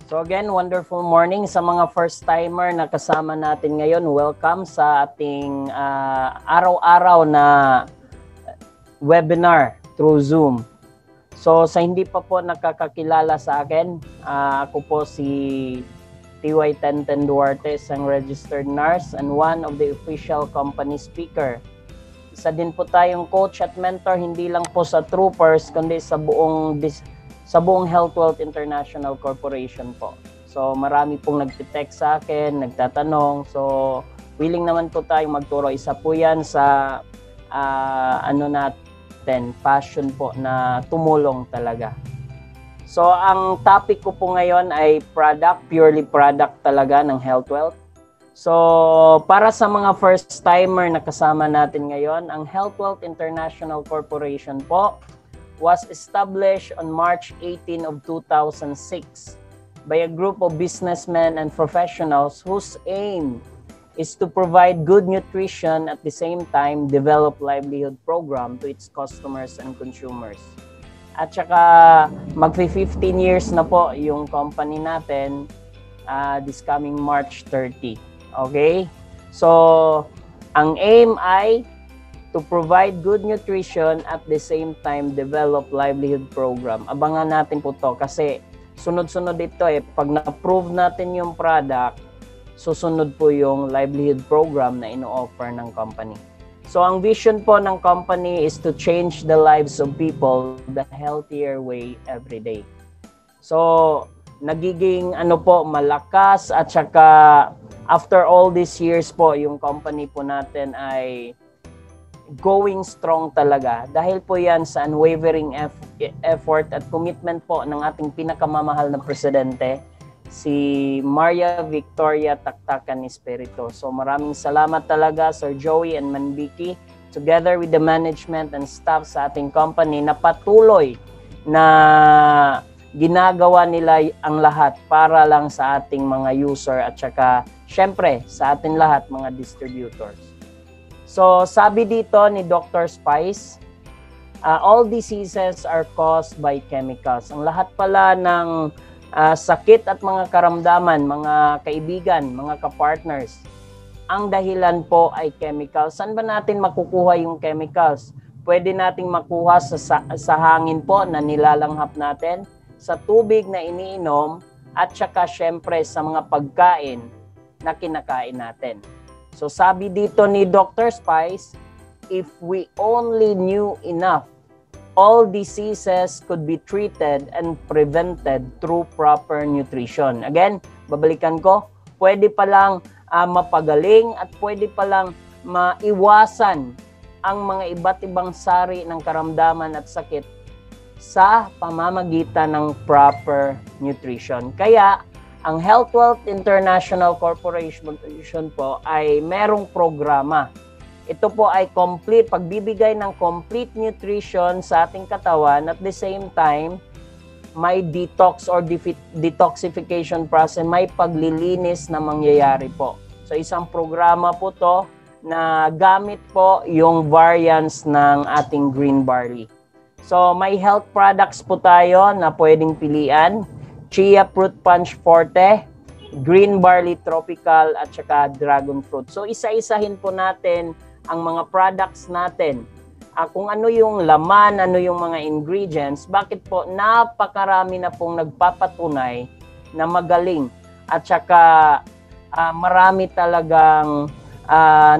So again, wonderful morning sa mga first-timer na kasama natin ngayon. Welcome sa ating araw-araw na webinar through Zoom. So sa hindi pa po nakakakilala sa akin, ako po si TY Tenten Duarte, isang registered nurse and one of the official company speaker. Isa din po tayong coach at mentor, hindi lang po sa Troopers, kundi sa buong Health Wealth International Corporation po. So marami pong nagte-text sa akin, nagtatanong. So willing naman po tayong magturo. Isa po yan sa passion po na tumulong talaga. So ang topic ko po ngayon ay purely product talaga ng Health Wealth. So para sa mga first timer na kasama natin ngayon, ang Health Wealth International Corporation po was established on March 18 of 2006 by a group of businessmen and professionals whose aim is to provide good nutrition at the same time develop livelihood program to its customers and consumers. At saka magfi-15 years na po yung company natin this coming March 30. Okay? So ang aim ay to provide good nutrition at the same time develop livelihood program. Abangan natin po to kasi sunod-sunod ito pag na-prove natin yung product, susunod po yung livelihood program na ino-offer ng company. So ang vision po ng company is to change the lives of people the healthier way every day. So nagiging malakas at saka after all these years po yung company po natin ay going strong talaga dahil po yan sa unwavering effort at commitment po ng ating pinakamamahal na presidente, si Maria Victoria Tactacan Espiritu. So maraming salamat talaga Sir Joey and Manbiki together with the management and staff sa ating company na patuloy na ginagawa nila ang lahat para lang sa ating mga user at saka syempre sa ating lahat mga distributors. So, sabi dito ni Dr. Spice, all diseases are caused by chemicals. Ang lahat pala ng sakit at mga karamdaman, mga kaibigan, mga kapartners, ang dahilan po ay chemicals. Saan ba natin makukuha yung chemicals? Pwede nating makuha sa hangin po na nilalanghap natin, sa tubig na iniinom, at saka syempre sa mga pagkain na kinakain natin. So sabi dito ni Dr. Spice, if we only knew enough, all diseases could be treated and prevented through proper nutrition. Again, babalikan ko, pwede palang mapagaling at pwede palang maiwasan ang mga iba't ibang sari ng karamdaman at sakit sa pamamagitan ng proper nutrition. Kaya ang Health Wealth International Corporation po ay merong programa. Ito po ay pagbibigay ng complete nutrition sa ating katawan at the same time, may detox or detoxification process, may paglilinis na mangyayari po. So isang programa po to na gamit po yung variants ng ating green barley. So may health products po tayo na pwedeng pilian. Chia Fruit Punch Forte, Green Barley Tropical, at saka Dragon Fruit. So isa-isahin po natin ang mga products natin. Kung ano yung laman, ano yung mga ingredients, bakit po napakarami na pong nagpapatunay na magaling. At saka marami talagang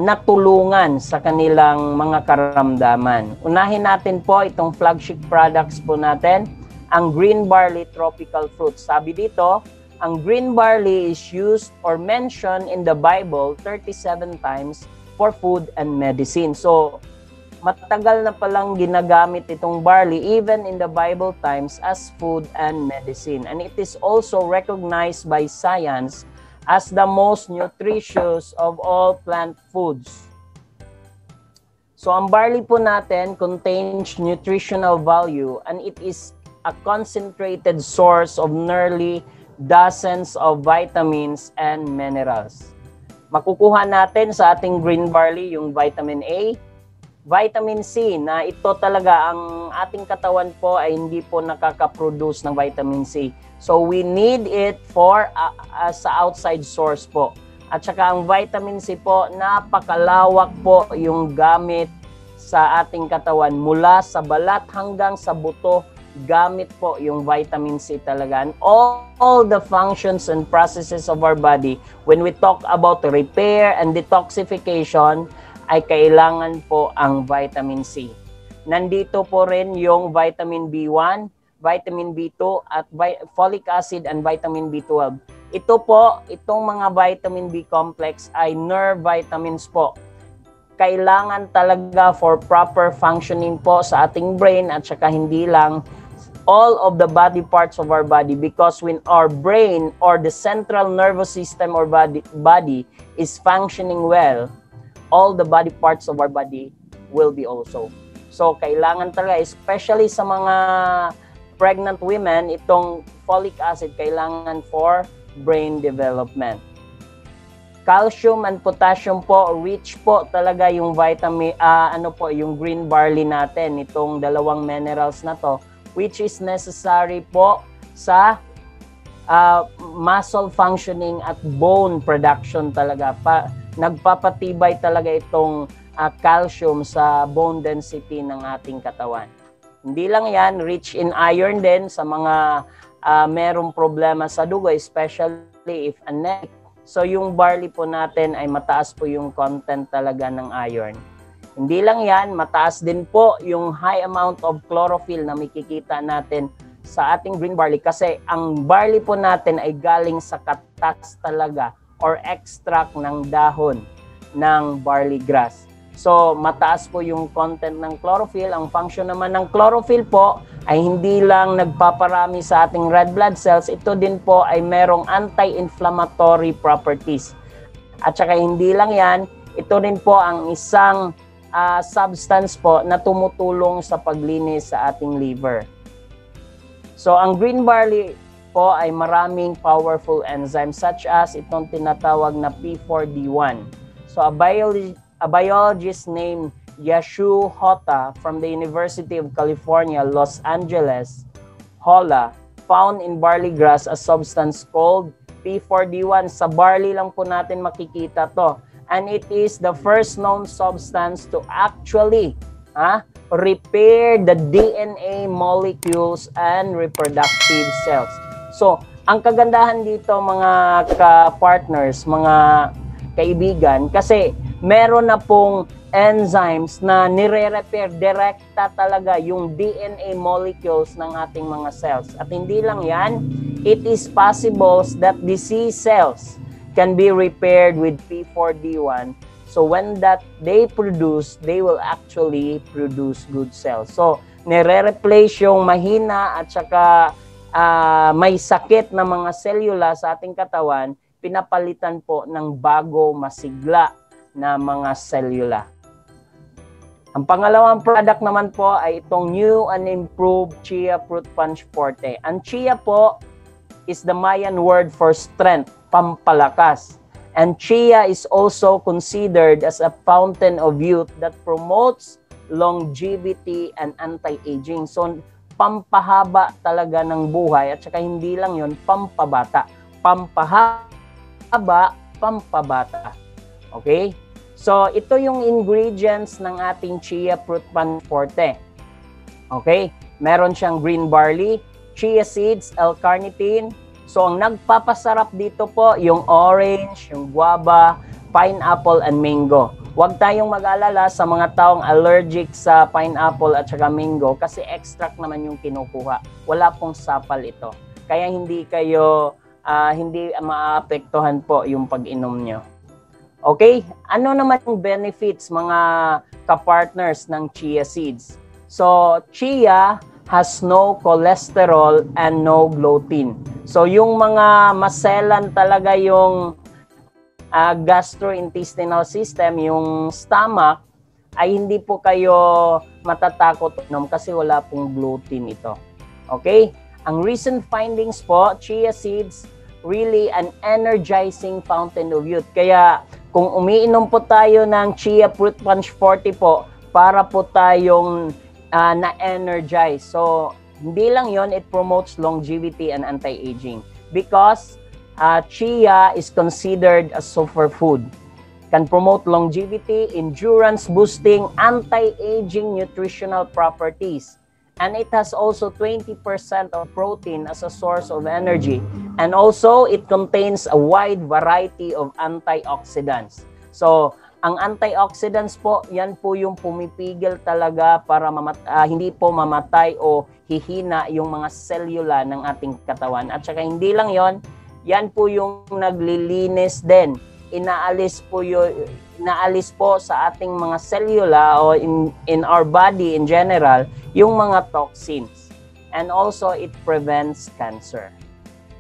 natulungan sa kanilang mga karamdaman. Unahin natin po itong flagship products po natin, ang Green Barley Tropical Fruit. Sabi dito, ang green barley is used or mentioned in the Bible 37 times for food and medicine. So, matagal na palang ginagamit itong barley even in the Bible times as food and medicine. And it is also recognized by science as the most nutritious of all plant foods. So, ang barley po natin contains nutritional value and it is a concentrated source of nearly dozens of vitamins and minerals. Makukuha natin sa ating green barley yung vitamin A, vitamin C na ito talaga ang ating katawan po ay hindi po nakaka-produce ng vitamin C. So we need it for sa outside source po. At saka ang vitamin C po, napakalawak po yung gamit sa ating katawan. Mula sa balat hanggang sa buto, gamit po yung vitamin C talaga. And all the functions and processes of our body, when we talk about repair and detoxification, ay kailangan po ang vitamin C. Nandito po rin yung vitamin B1, vitamin B2, at folic acid and vitamin B12. Ito po, itong mga vitamin B complex ay nerve vitamins po. Kailangan talaga for proper functioning po sa ating brain at saka hindi lang all of the body parts of our body, because when our brain or the central nervous system or body is functioning well, all the body parts of our body will be also. So, kailangan talaga, especially sa mga pregnant women, itong folic acid kailangan for brain development. Calcium and potassium po, rich po talaga yung vitamin, yung green barley natin, itong dalawang minerals na to, which is necessary po sa muscle functioning at bone production talaga. Nagpapatibay talaga itong calcium sa bone density ng ating katawan. Hindi lang yan, rich in iron din sa mga merong problema sa dugo, especially if anemic. So yung barley po natin ay mataas po yung content talaga ng iron. Hindi lang yan, mataas din po yung high amount of chlorophyll na makikita natin sa ating green barley, kasi ang barley po natin ay galing sa katas talaga or extract ng dahon ng barley grass. So, mataas po yung content ng chlorophyll. Ang function naman ng chlorophyll po ay hindi lang nagpaparami sa ating red blood cells, ito din po ay merong anti-inflammatory properties. At saka hindi lang yan, ito rin po ang isang substance po na tumutulong sa paglinis sa ating liver. So, ang green barley po ay maraming powerful enzymes such as itong tinatawag na P4D1. So, a biologist named Yashu Hota from the University of California, Los Angeles, HOLA, found in barley grass a substance called P4D1. Sa barley lang po natin makikita to. And it is the first known substance to actually repair the DNA molecules and reproductive cells. So, ang kagandahan dito mga ka-partners, mga kaibigan, kasi meron na pong enzymes na nire-repair direkta talaga yung DNA molecules ng ating mga cells. At hindi lang yan, it is possible that disease cells can be repaired with P4D1. So when that they produce, they will actually produce good cells. So nire-replace yung mahina at saka may sakit na mga selula sa ating katawan, pinapalitan po ng bago, masigla na mga selula. Ang pangalawang product naman po ay itong new and improved Chia Fruit Punch Forte. Ang Chia po is the Mayan word for strength, pampalakas. And Chia is also considered as a fountain of youth that promotes longevity and anti-aging. So, pampahaba talaga ng buhay at saka hindi lang yon, pampabata. Pampahaba, pampabata. Okay? So, ito yung ingredients ng ating Chia Fruit Punch Forte. Okay? Meron siyang green barley, chia seeds, L-carnitine. So, ang nagpapasarap dito po, yung orange, yung guava, pineapple, and mango. Huwag tayong mag-alala sa mga taong allergic sa pineapple at saka mango kasi extract naman yung kinukuha. Wala pong sapal ito. Kaya hindi kayo, hindi maapektuhan po yung pag-inom nyo. Okay? Ano naman yung benefits mga ka-partners ng chia seeds? So, chia has no cholesterol and no gluten. So, yung mga maselan talaga yung gastrointestinal system, yung stomach, ay hindi po kayo matatakot kasi wala pong gluten ito. Okay? Ang recent findings po, chia seeds, really an energizing fountain of youth. Kaya, kung umiinom po tayo ng Chia Fruit Punch Forte po, para po tayong na-energize. So, Hindi lang yon, it promotes longevity and anti-aging because chia is considered a superfood. Can promote longevity, endurance boosting, anti-aging nutritional properties. And it has also 20% of protein as a source of energy. And also, it contains a wide variety of antioxidants. So, ang antioxidants po, yan po yung pumipigil talaga para hindi po mamatay o hihina yung mga selula ng ating katawan. At saka hindi lang yon, yan po yung naglilinis din. Inaalis po sa ating mga selula o in our body in general yung mga toxins. And also, it prevents cancer.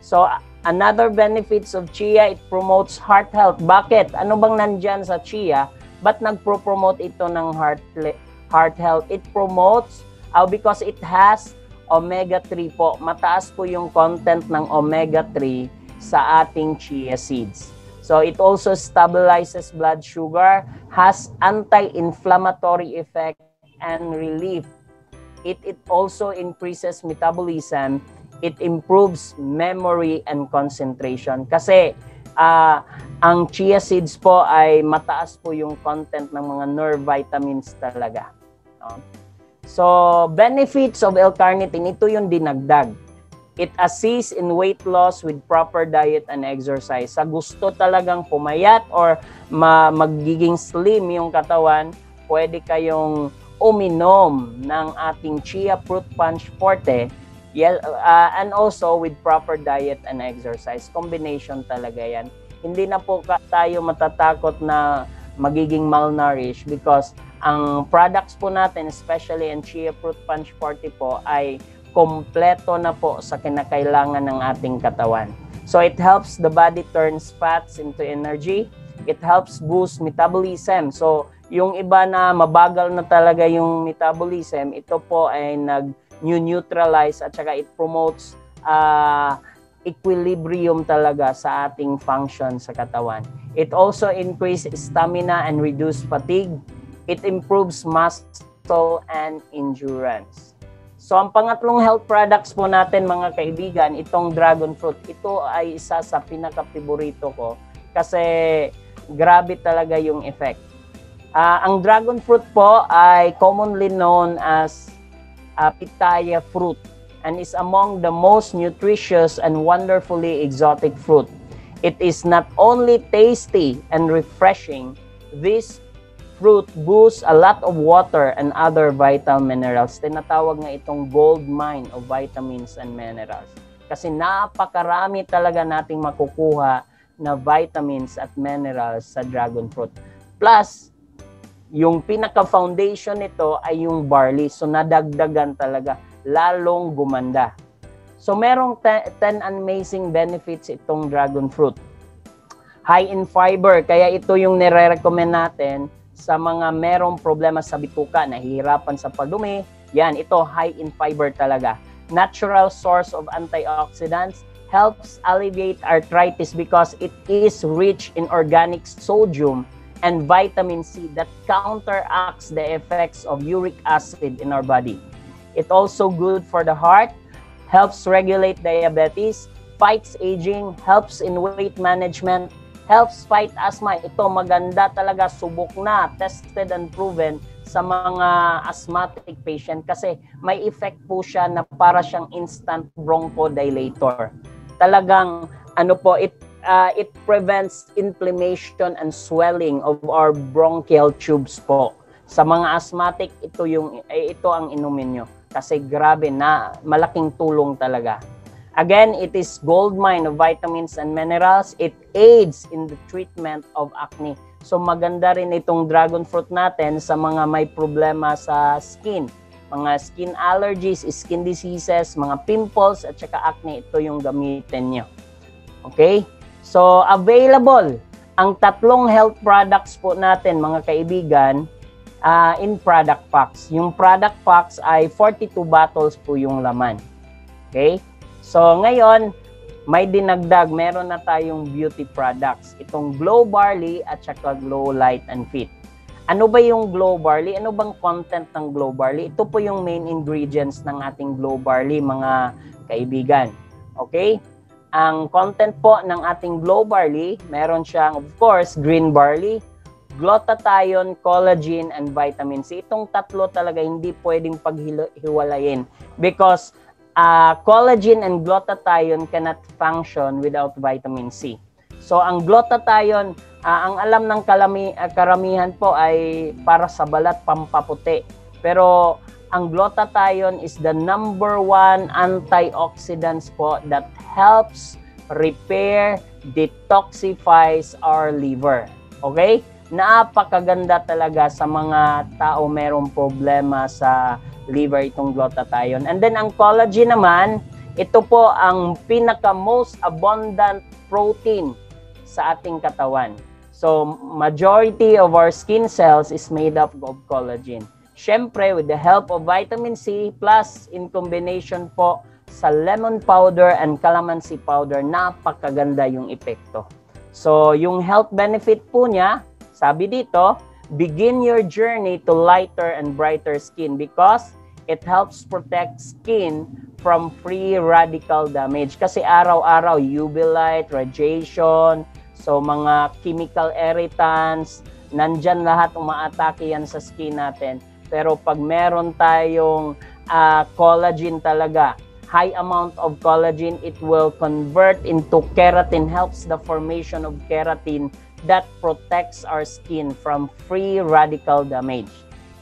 So, another benefits of chia, it promotes heart health. Bakit? Ano bang nandyan sa chia? Ba't nagpro-promote ito ng heart health? It promotes, because it has omega-3 po. Mataas po yung content ng omega-3 sa ating chia seeds. So, it also stabilizes blood sugar, has anti-inflammatory effect, and relief. It also increases metabolism. It improves memory and concentration. Kasi ang chia seeds po ay mataas po yung content ng mga nerve vitamins talaga. So, benefits of L-carnitine, ito yung dinagdag. It assists in weight loss with proper diet and exercise. Sa gusto talagang pumayat or magiging slim yung katawan, pwede kayong uminom ng ating Chia Fruit Punch Forte. And also with proper diet and exercise. Combination talaga yan. Hindi na po tayo matatakot na magiging malnourished because ang products po natin, especially ang Chia Fruit Punch Forte po, ay kompleto na po sa kinakailangan ng ating katawan. So it helps the body turns fats into energy. It helps boost metabolism. So yung iba na mabagal na talaga yung metabolism, ito po ay neutralize at saka it promotes equilibrium talaga sa ating function sa katawan. It also increases stamina and reduce fatigue. It improves muscle and endurance. So, ang pangatlong health products po natin mga kaibigan, itong dragon fruit. Ito ay isa sa pinaka-favorito ko kasi grabe talaga yung effect. Ang dragon fruit po ay commonly known as pitaya fruit and is among the most nutritious and wonderfully exotic fruit. It is not only tasty and refreshing, this fruit boosts a lot of water and other vital minerals. Tinatawag nga itong gold mine of vitamins and minerals. Kasi napakarami talaga nating makukuha na vitamins at minerals sa dragon fruit. Plus, yung pinaka-foundation nito ay yung barley. So, nadagdagan talaga, lalong gumanda. So, merong 10 amazing benefits itong dragon fruit. High in fiber, kaya ito yung nire-recommend natin sa mga merong problema sa bituka, nahihirapan sa pagdumi. Yan, ito high in fiber talaga. Natural source of antioxidants, helps alleviate arthritis because it is rich in organic sodium and vitamin C that counteracts the effects of uric acid in our body. It also good for the heart, helps regulate diabetes, fights aging, helps in weight management, helps fight asthma. Ito maganda talaga, subok na, tested and proven sa mga asthmatic patient kasi may effect po siya na para siyang instant bronchodilator. Talagang it prevents inflammation and swelling of our bronchial tubes po. Sa mga asthmatic, ito ang inumin nyo kasi grabe na malaking tulong talaga. Again, it is gold mine of vitamins and minerals. It aids in the treatment of acne. So maganda rin itong dragon fruit natin sa mga may problema sa skin. Mga skin allergies, skin diseases, mga pimples, at saka acne. Ito yung gamitin nyo. Okay? So available ang tatlong health products po natin mga kaibigan in product packs. Yung product packs ay 42 bottles po yung laman. Okay? So, ngayon, may dinagdag. Meron na tayong beauty products. Itong Glow Barley at saka Glow Light and Fit. Ano ba yung glow barley? Ano bang content ng glow barley? Ito po yung main ingredients ng ating glow barley, mga kaibigan. Okay? Ang content po ng ating glow barley, meron siyang, of course, green barley, glutathione, collagen, and vitamin C. Itong tatlo talaga hindi pwedeng paghiwalayin because collagen and glutathione cannot function without vitamin C. So, ang glutathione, ang alam ng karamihan po ay para sa balat, pampaputi. Pero ang glutathione is the number one antioxidants po that helps repair, detoxifies our liver. Okay? Napakaganda talaga sa mga tao merong problema sa liver itong glutathione. And then ang collagen naman, ito po ang pinaka most abundant protein sa ating katawan. So, majority of our skin cells is made up of collagen. Siyempre, with the help of vitamin C plus in combination po sa lemon powder and calamansi powder, napakaganda yung epekto. So, yung health benefit po niya, sabi dito, begin your journey to lighter and brighter skin because it helps protect skin from free radical damage. Kasi araw-araw, UV light, radiation, so mga chemical irritants, nandyan lahat, umaatake yan sa skin natin. Pero pag meron tayong collagen talaga, high amount of collagen, it will convert into keratin, helps the formation of keratin that protects our skin from free radical damage.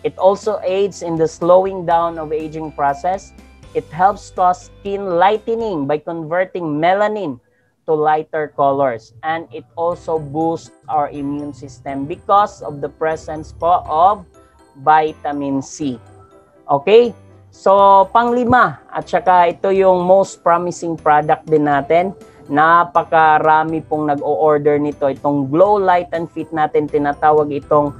It also aids in the slowing down of aging process. It helps cause skin lightening by converting melanin to lighter colors. And it also boosts our immune system because of the presence po of vitamin C. Okay? So, panglima, at saka ito yung most promising product din natin. Napakarami pong nag-o-order nito. Itong Glow Light and Fit natin, tinatawag itong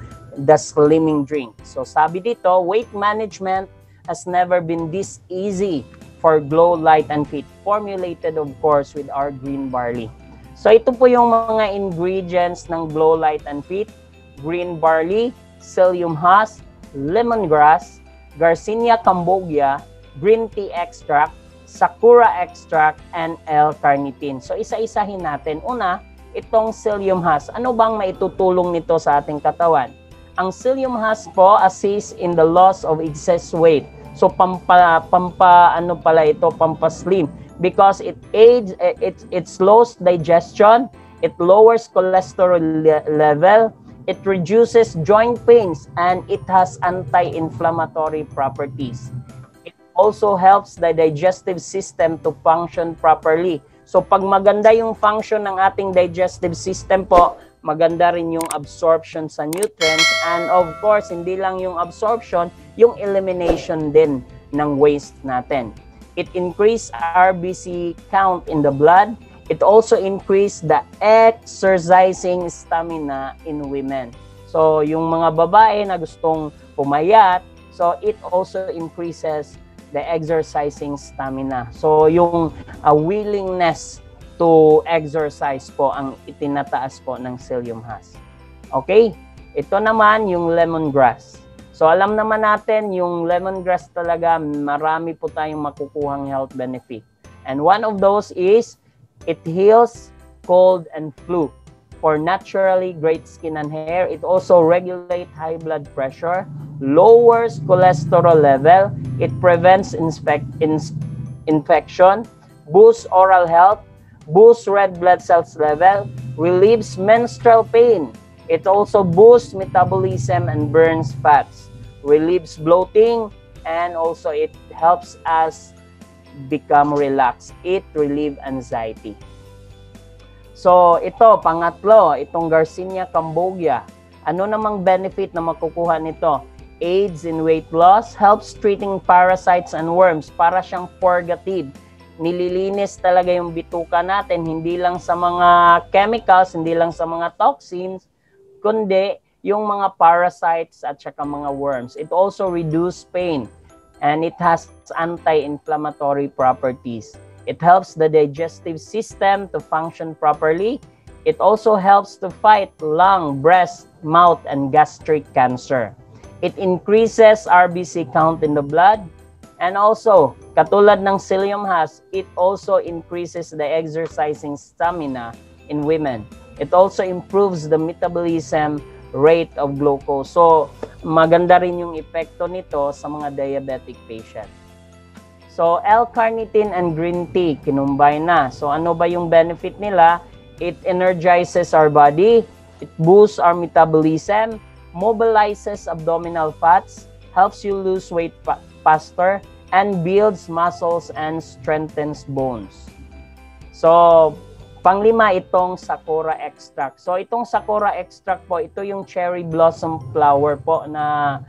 the slimming drink. So, sabi dito, weight management has never been this easy for Glow Light and Fit. Formulated, of course, with our green barley. So, ito po yung mga ingredients ng Glow Light and Fit. Green barley, psyllium husk, lemongrass, Garcinia cambogia, green tea extract, sakura extract, and L-carnitine. So, isa-isahin natin. Una, itong psyllium husk. Ano bang maitutulong nito sa ating katawan? Ang psyllium husk po assists in the loss of excess weight. So, pampaslim. Because it aids, it slows digestion, it lowers cholesterol level, it reduces joint pains, and it has anti-inflammatory properties. It also helps the digestive system to function properly. So pag maganda yung function ng ating digestive system po, maganda rin yung absorption sa nutrients, and of course, hindi lang yung absorption, yung elimination din ng waste natin. It increases RBC count in the blood. It also increases the exercising stamina in women. So, yung mga babae na gustong pumayat, so it also increases the exercising stamina. So, yung willingness to exercise po ang itinataas po ng psyllium husk. Okay? Ito naman yung lemongrass. So, alam naman natin yung lemongrass talaga, marami po tayong makukuhang health benefit. And one of those is it heals cold and flu. For naturally great skin and hair, it also regulates high blood pressure, lowers cholesterol level, it prevents infection, boosts oral health, boosts red blood cells level, relieves menstrual pain. It also boosts metabolism and burns fats, relieves bloating, and also it helps us become relaxed. It relieves anxiety. So, ito, pangatlo, itong Garcinia cambogia. Ano namang benefit na makukuha nito? Aids in weight loss, helps treating parasites and worms. Para siyang purgative. Nililinis talaga yung bituka natin, hindi lang sa mga chemicals, hindi lang sa mga toxins, kundi yung mga parasites at saka mga worms. It also reduces pain. And it has anti-inflammatory properties. It helps the digestive system to function properly. It also helps to fight lung, breast, mouth, and gastric cancer. It increases RBC count in the blood. And also, katulad ng psyllium husk, it also increases the exercising stamina in women. It also improves the metabolism rate of glucose. So, maganda rin yung epekto nito sa mga diabetic patient. So, L-carnitine and green tea, kinumbine na. So, ano ba yung benefit nila? It energizes our body, it boosts our metabolism, mobilizes abdominal fats, helps you lose weight faster, and builds muscles and strengthens bones. So, panglima itong Sakura extract. So, itong Sakura extract po, ito yung cherry blossom flower po na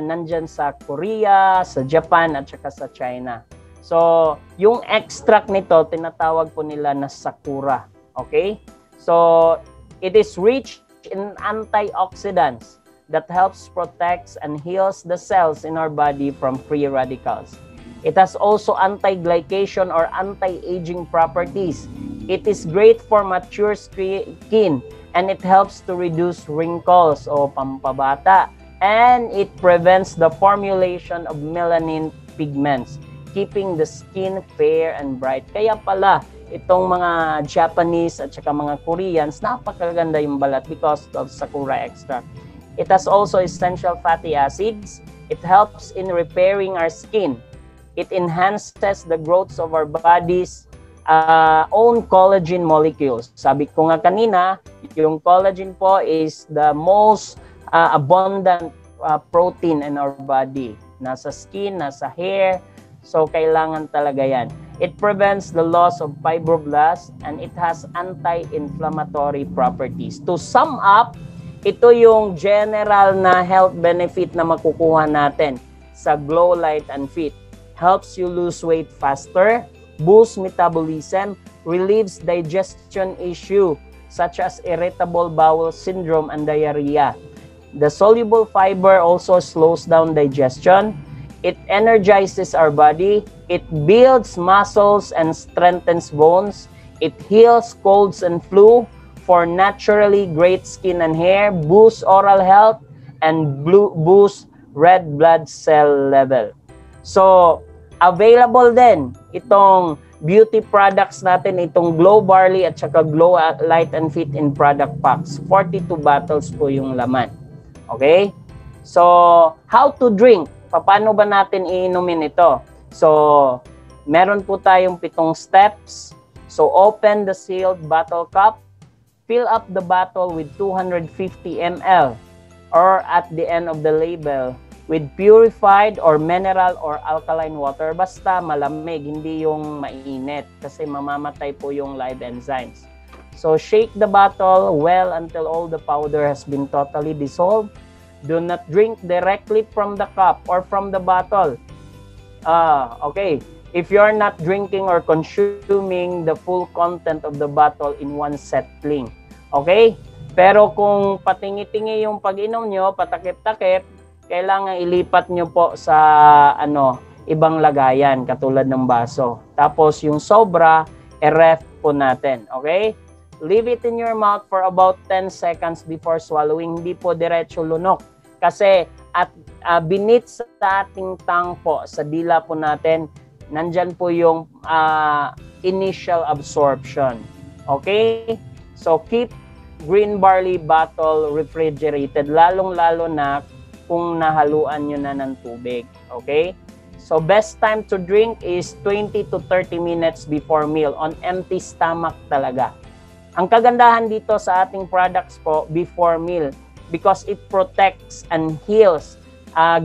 nandyan sa Korea, sa Japan, at saka sa China. So, yung extract nito, tinatawag po nila na Sakura. Okay? So, it is rich in antioxidants that helps protect and heals the cells in our body from free radicals. It has also anti-glycation or anti-aging properties. It is great for mature skin and it helps to reduce wrinkles o pampabata. And it prevents the formulation of melanin pigments, keeping the skin fair and bright. Kaya pala, itong mga Japanese at saka mga Koreans, napakaganda yung balat because of Sakura extract. It has also essential fatty acids. It helps in repairing our skin. It enhances the growth of our body's own collagen molecules. Sabi ko nga kanina, yung collagen po is the most abundant protein in our body. Nasa skin, nasa hair, so kailangan talaga yan. It prevents the loss of fibroblasts and it has anti-inflammatory properties. To sum up, ito yung general na health benefit na makukuha natin sa Glow Light and Fit. Helps you lose weight faster, boosts metabolism, relieves digestion issue such as irritable bowel syndrome and diarrhea. The soluble fiber also slows down digestion. It energizes our body. It builds muscles and strengthens bones. It heals colds and flu for naturally great skin and hair, boosts oral health, and boosts red blood cell level. So, available din itong beauty products natin, itong Glow Barley at saka Glow Light and Fit in product packs. 42 bottles po yung laman. Okay? So, how to drink? Paano ba natin iinumin ito? So, meron po tayong 7 steps. So, open the sealed bottle cap. Fill up the bottle with 250 ml or at the end of the label with purified or mineral or alkaline water. Basta malamig, hindi yung mainit kasi mamamatay po yung live enzymes. So, shake the bottle well until all the powder has been totally dissolved. Do not drink directly from the cup or from the bottle. Okay. If you're not drinking or consuming the full content of the bottle in one settling. Okay? Pero kung patingi-tingi yung pag-inom nyo, patakip-takip, kailangan ilipat nyo po sa ibang lagayan, katulad ng baso. Tapos yung sobra, i-ref po natin. Okay? Leave it in your mouth for about 10 seconds before swallowing. Hindi po diretso lunok. Kasi at binit sa ating tongue po, sa dila po natin, nandyan po yung initial absorption. Okay? So, keep green barley bottle refrigerated, lalong-lalo na kung nahaluan nyo na ng tubig. Okay? So, best time to drink is 20 to 30 minutes before meal on empty stomach talaga. Ang kagandahan dito sa ating products po, before meal, because it protects and heals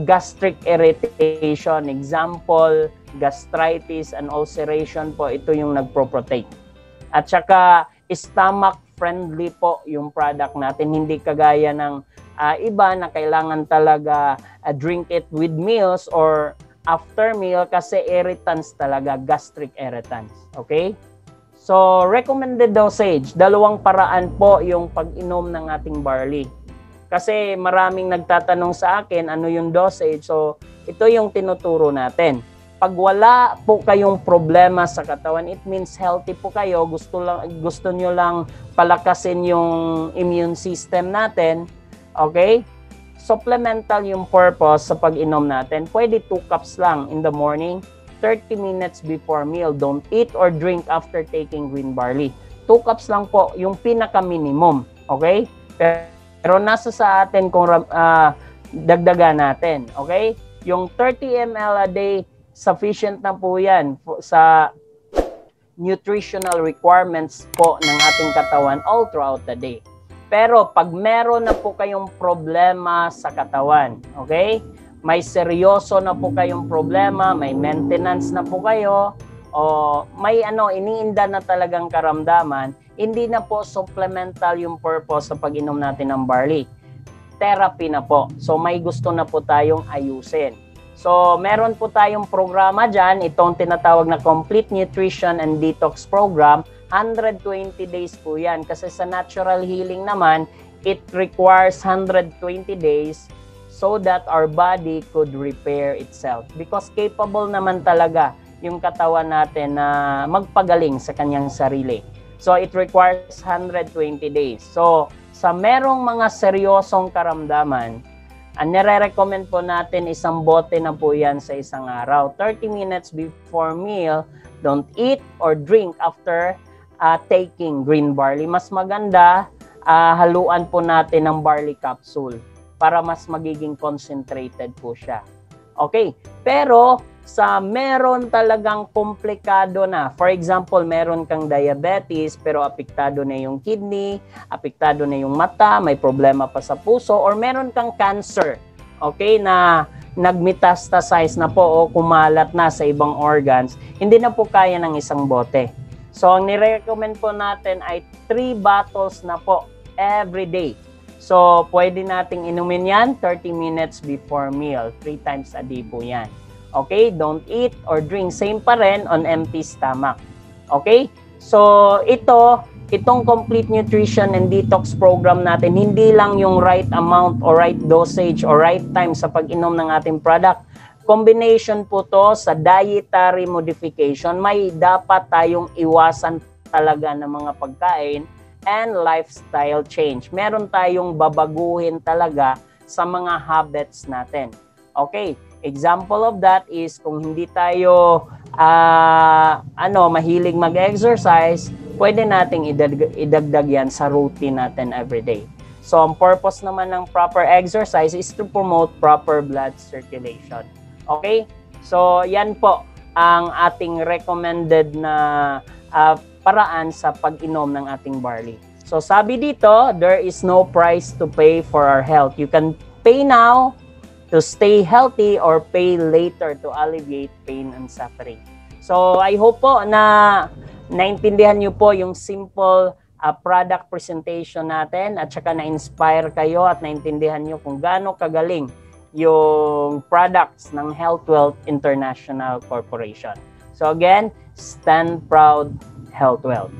gastric irritation. Example, gastritis and ulceration po, ito yung nagpro-protect. At saka, stomach-friendly po yung product natin. Hindi kagaya ng iba na kailangan talaga drink it with meals or after meal kasi irritants talaga, gastric irritants. Okay? So, recommended dosage. 2 paraan po yung pag-inom ng ating barley. Kasi maraming nagtatanong sa akin ano yung dosage. So, ito yung tinuturo natin. Pag wala po kayong problema sa katawan, it means healthy po kayo, gusto nyo lang palakasin yung immune system natin, okay? Supplemental yung purpose sa pag-inom natin. Pwede 2 cups lang in the morning, 30 minutes before meal. Don't eat or drink after taking green barley. 2 cups lang po, yung pinaka-minimum, okay? Pero nasa sa atin kung dagdagan natin, okay? Yung 30 ml a day, sufficient na po yan sa nutritional requirements po ng ating katawan all throughout the day. Pero pag meron na po kayong problema sa katawan, okay? May seryoso na po kayong problema, may maintenance na po kayo, o may iniinda na talagang karamdaman, hindi na po supplemental yung purpose sa pag-inom natin ng barley. Therapy na po. So may gusto na po tayong ayusin. So, meron po tayong programa dyan, itong tinatawag na Complete Nutrition and Detox Program. 120 days po yan. Kasi sa natural healing naman, it requires 120 days so that our body could repair itself. Because capable naman talaga yung katawan natin na magpagaling sa kanyang sarili. So, it requires 120 days. So, sa merong mga seryosong karamdaman, ang nire-recommend po natin, isang bote na po yan sa isang araw. 30 minutes before meal, don't eat or drink after taking green barley. Mas maganda, haluan po natin ng barley capsule para mas magiging concentrated po siya. Okay, pero sa meron talagang komplikado na, for example, meron kang diabetes pero apektado na yung kidney, apektado na yung mata, may problema pa sa puso, or meron kang cancer, okay, na nagmetastasize na po o kumalat na sa ibang organs, hindi na po kaya ng isang bote. So, ang nire-recommend po natin ay 3 bottles na po every day. So, pwede nating inumin yan 30 minutes before meal. 3 times a day po yan. Okay? Don't eat or drink. Same pa rin on empty stomach. Okay? So, itong Complete Nutrition and Detox Program natin, hindi lang yung right amount or right dosage or right time sa pag-inom ng ating product. Combination po to sa dietary modification. May dapat tayong iwasan talaga ng mga pagkain and lifestyle change. Meron tayong babaguhin talaga sa mga habits natin. Okay, example of that is kung hindi tayo mahilig mag-exercise, pwede nating idagdag yan sa routine natin everyday. So, ang purpose naman ng proper exercise is to promote proper blood circulation. Okay? So, yan po ang ating recommended na paraan sa pag-inom ng ating barley. So sabi dito, there is no price to pay for our health. You can pay now to stay healthy or pay later to alleviate pain and suffering. So I hope po na naintindihan niyo po yung simple product presentation natin at saka na-inspire kayo at naintindihan niyo kung gaano kagaling yung products ng Healthwealth International Corporation. So again, stand proud, Healthwealth.